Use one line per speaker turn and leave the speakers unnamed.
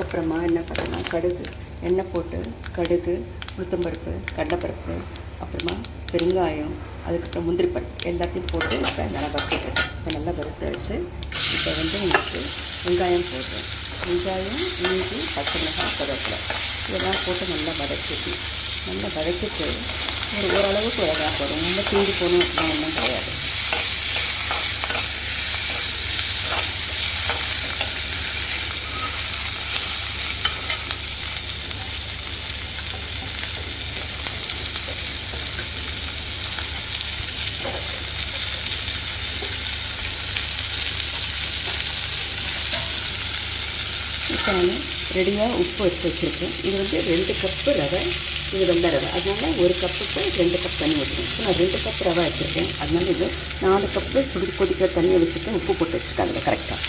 அதுக்கப்புறமா என்ன பண்ணணும், கடுகு எண்ணெய் போட்டு கடுகு, உளுத்தம்பருப்பு, கடலைப்பருப்பு, அப்புறமா பெருங்காயம், அதுக்கப்புறம் முந்திரி பருப்பு எல்லாத்தையும் போட்டு இப்போ நல்லா வறுத்துட்டு இப்போ நல்லா வறுத்து வச்சு இப்போ உங்களுக்கு வெங்காயம் போடுறேன். வெங்காயம், இஞ்சி, பச்சை மிளகாய், கருவேப்பிலை இதெல்லாம் போட்டு நல்லா வதக்கிட்டு ஓரளவுக்கு வதங்க போதும். ரொம்ப தீஞ்சு போகணும் அப்படின்னா ஒன்றும் கிடையாது. இப்போ நான் ரெடியாக உப்பு எடுத்து வச்சுருக்கேன். இது 2 கப்பு ரவை, இது வெள்ளை ரவை, அதனால் 1 கப்புக்கு 2 கப் தண்ணி ஊற்றணும். இப்போ நான் 2 கப் ரவை வச்சுருக்கேன், அதனால இது 4 கப்பு கொதிக்கிற தண்ணியை வச்சுட்டு உப்பு போட்டு வச்சுருக்கேன் அதில் கரெக்டாக.